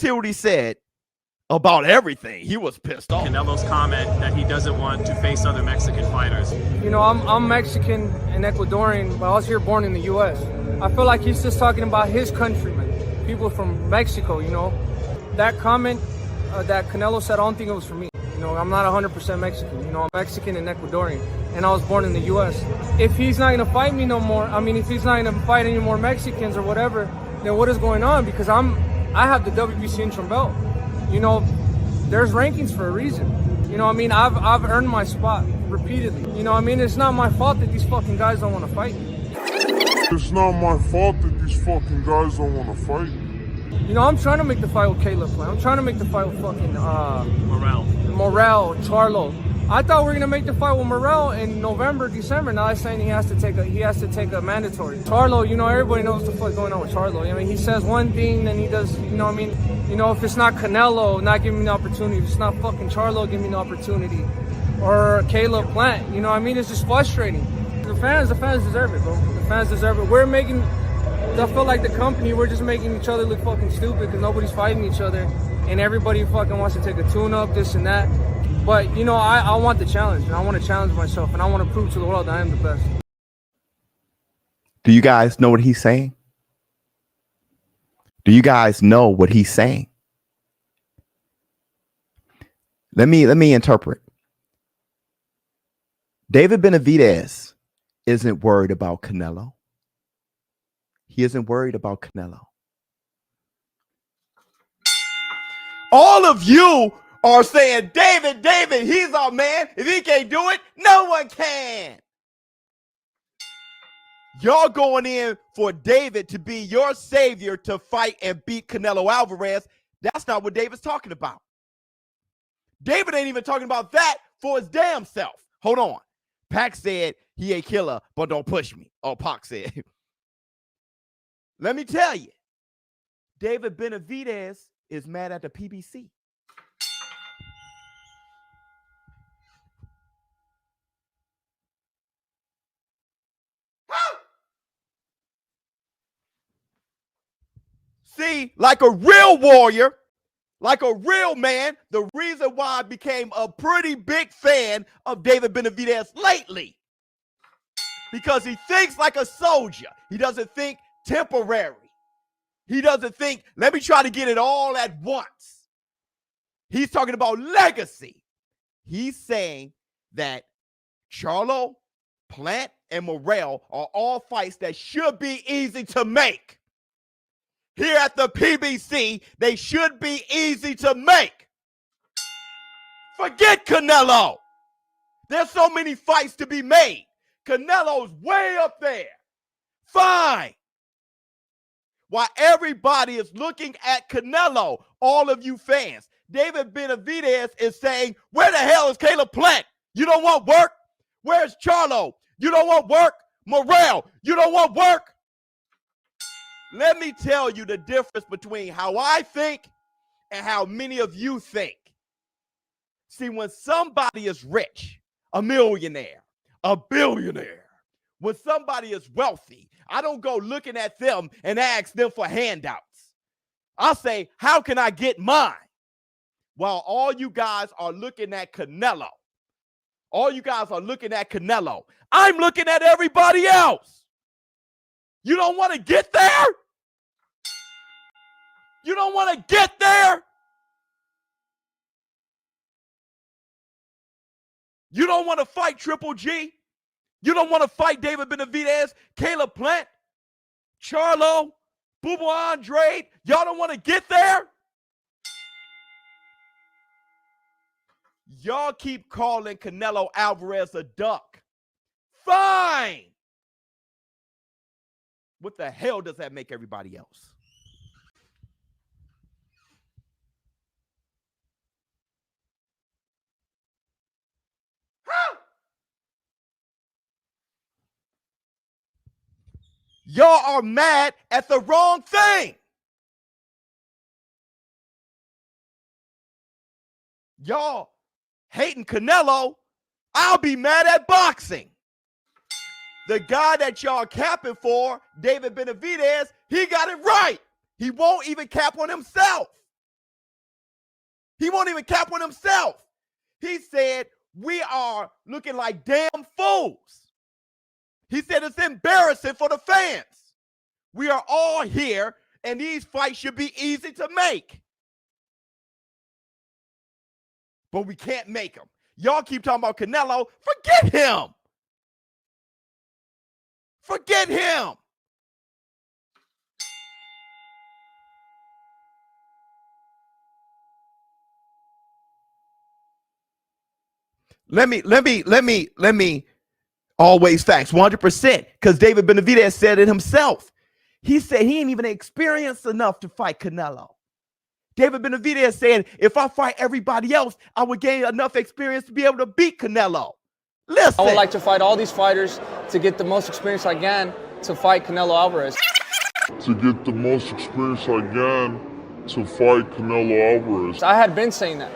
to what he said about everything. He was pissed off. Canelo's comment that he doesn't want to face other Mexican fighters. You know, I'm Mexican and Ecuadorian, but I was here born in the U.S. I feel like he's just talking about his countrymen, people from Mexico, you know. That comment that Canelo said, I don't think it was for me. You know, I'm not 100% Mexican. You know, I'm Mexican and Ecuadorian, and I was born in the U.S. If he's not going to fight me no more, I mean, if he's not going to fight any more Mexicans or whatever, then what is going on? Because I have the WBC interim belt. You know, there's rankings for a reason. You know what I mean? I've earned my spot repeatedly. You know what I mean? It's not my fault that these fucking guys don't want to fight me. It's not my fault that these fucking guys don't want to fight me. You know, I'm trying to make the fight with Caleb play. I'm trying to make the fight with fucking Morrell, Charlo. I thought we were gonna make the fight with Morrell in November, December. Now they're saying he has to take a mandatory. Charlo, you know, everybody knows what the fuck going on with Charlo. I mean, he says one thing, then he does. You know what I mean? You know, if it's not Canelo, not giving me the opportunity. If it's not fucking Charlo, giving me the opportunity, or Caleb Plant. You know what I mean? It's just frustrating. The fans deserve it, bro. The fans deserve it. We're making. I feel like the company, we're just making each other look fucking stupid because nobody's fighting each other, and everybody fucking wants to take a tune-up, this and that. But, you know, I want the challenge, and I want to challenge myself, and I want to prove to the world that I am the best. Do you guys know what he's saying? Do you guys know what he's saying? Let me interpret. David Benavidez isn't worried about Canelo. He isn't worried about Canelo. All of you are saying, David, he's our man. If he can't do it, no one can. Y'all going in for David to be your savior to fight and beat Canelo Alvarez. That's not what David's talking about. David ain't even talking about that for his damn self. Hold on. Pac said he a killer, but don't push me. Oh, Pac said. Let me tell you, David Benavidez is mad at the PBC. See, like a real warrior, like a real man, the reason why I became a pretty big fan of David Benavidez lately, because he thinks like a soldier. He doesn't think temporary. He doesn't think, let me try to get it all at once. He's talking about legacy. He's saying that Charlo, Plant, and Morrell are all fights that should be easy to make. Here at the PBC, they should be easy to make. Forget Canelo. There's so many fights to be made. Canelo's way up there. Fine. While everybody is looking at Canelo, all of you fans, David Benavidez is saying, where the hell is Caleb Plant? You don't want work? Where's Charlo? You don't want work? Morrell, you don't want work? Let me tell you the difference between how I think and how many of you think. See, when somebody is rich, a millionaire, a billionaire, when somebody is wealthy, I don't go looking at them and ask them for handouts. I'll say, how can I get mine? While all you guys are looking at Canelo. All you guys are looking at Canelo. I'm looking at everybody else. You don't want to get there? You don't want to get there? You don't want to fight Triple G? You don't want to fight David Benavidez, Caleb Plant, Charlo, Boo Andre? Y'all don't want to get there? Y'all keep calling Canelo Alvarez a duck. Fine. What the hell does that make everybody else? Y'all are mad at the wrong thing. Y'all hating Canelo, I'll be mad at boxing. The guy that y'all capping for, David Benavidez, he got it right. He won't even cap on himself. He won't even cap with himself. He said, we are looking like damn fools. He said it's embarrassing for the fans. We are all here, and these fights should be easy to make. But we can't make them. Y'all keep talking about Canelo. Forget him. Forget him. Let me always facts 100%, because David Benavidez said it himself. He said he ain't even experienced enough to fight Canelo. David Benavidez said, if I fight everybody else, I would gain enough experience to be able to beat Canelo. Listen. I would like to fight all these fighters to get the most experience I can to fight Canelo Alvarez. To get the most experience I can to fight Canelo Alvarez. I had been saying that.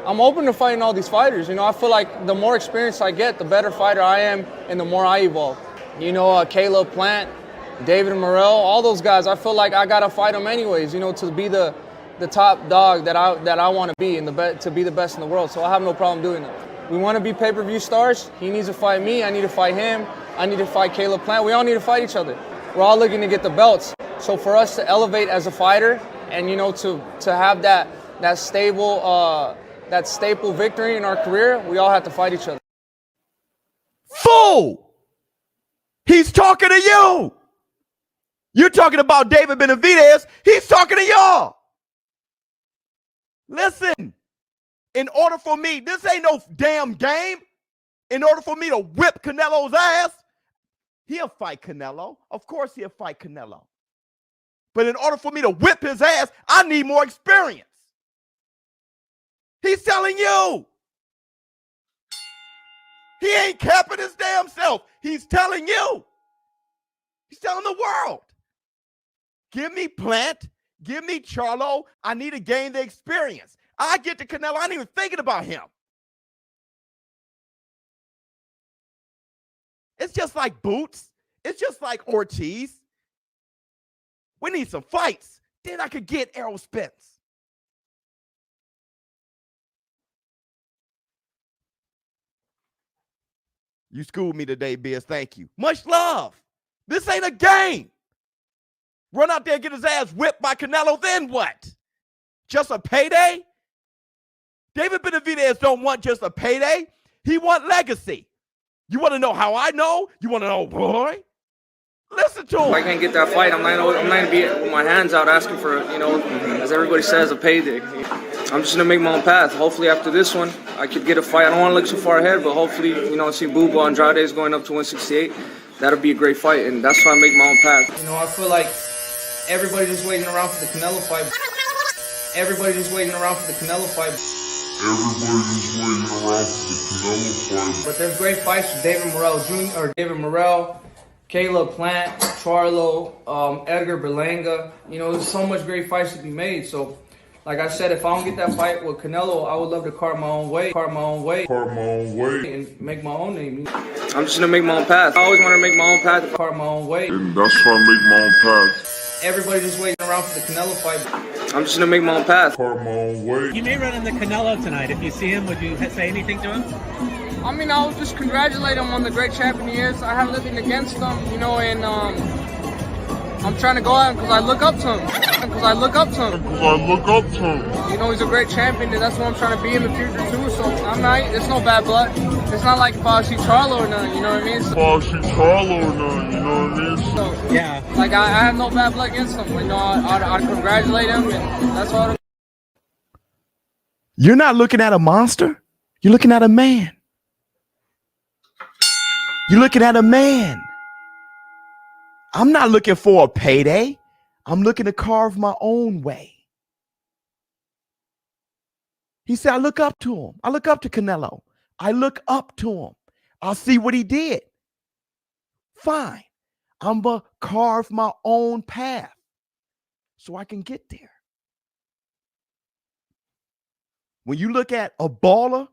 I'm open to fighting all these fighters. You know, I feel like the more experience I get, the better fighter I am and the more I evolve. You know, Caleb Plant, David Morrell, all those guys, I feel like I got to fight them anyways, you know, to be the top dog that I want to be and to be the best in the world. So I have no problem doing that. We want to be pay-per-view stars. He needs to fight me. I need to fight him. I need to fight Caleb Plant. We all need to fight each other. We're all looking to get the belts. So for us to elevate as a fighter and, you know, to have that staple victory in our career, we all have to fight each other. Fool! He's talking to you. You're talking about David Benavidez. He's talking to y'all. Listen, in order for me, this ain't no damn game. In order for me to whip Canelo's ass, he'll fight Canelo. Of course he'll fight Canelo. But in order for me to whip his ass, I need more experience. He's telling you. He ain't capping his damn self. He's telling you. He's telling the world. Give me Plant. Give me Charlo. I need to gain the experience. I get to Canelo. I ain't even thinking about him. It's just like Boots. It's just like Ortiz. We need some fights. Then I could get Errol Spence. You schooled me today, Biz. Thank you. Much love. This ain't a game. Run out there and get his ass whipped by Canelo, then what? Just a payday? David Benavidez don't want just a payday. He want legacy. You want to know how I know? You want to know, boy? Listen to him. If I can't get that fight, I'm not going to be with my hands out asking for, you know, as everybody says, a payday. I'm just going to make my own path. Hopefully after this one, I could get a fight. I don't want to look too far ahead, but hopefully, you know, see Bubo Andrade is going up to 168. That'll be a great fight, and that's why I make my own path. You know, I feel like everybody just waiting around for the Canelo fight. Everybody just waiting around for the Canelo fight. But there's great fights for David Morrell Jr. or David Morrell, Caleb Plant, Charlo, Edgar Berlanga. You know, there's so much great fights to be made. So, like I said, if I don't get that fight with Canelo, I would love to carve my own way, and make my own name. I'm just gonna make my own path. I always want to make my own path. Carve my own way. And that's why I make my own path. Everybody just waiting around for the Canelo fight. I'm just gonna make my own path. Carve my own way. You may run into Canelo tonight. If you see him, would you say anything to him? I mean, I would just congratulate him on the great champion he is. I have nothing against him, you know, and I'm trying to go at him because I look up to him. You know, he's a great champion, and that's what I'm trying to be in the future too. So I'm not. There's no bad blood. It's not like if I see Charlo or nothing. You know what I mean? So, Yeah. Like I have no bad blood against him. You know, I'd congratulate him, and that's all. You're not looking at a monster. You're looking at a man. You're looking at a man. I'm not looking for a payday. I'm looking to carve my own way. He said, I look up to him. I look up to Canelo. I look up to him. I'll see what he did. Fine. I'm going to carve my own path so I can get there. When you look at a baller,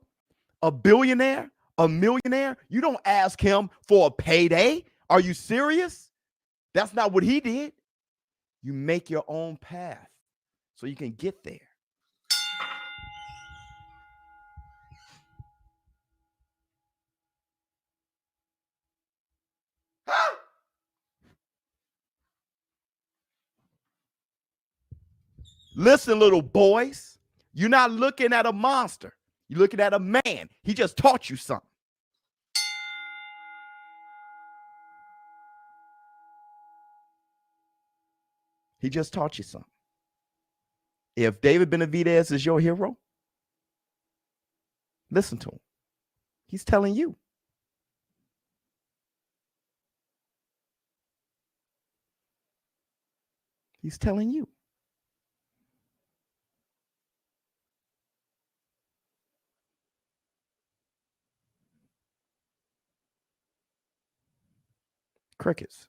a billionaire, a millionaire, you don't ask him for a payday. Are you serious? That's not what he did. You make your own path so you can get there. Listen, little boys, you're not looking at a monster. You're looking at a man. He just taught you something. He just taught you something. If David Benavidez is your hero, listen to him. He's telling you. He's telling you. Crickets.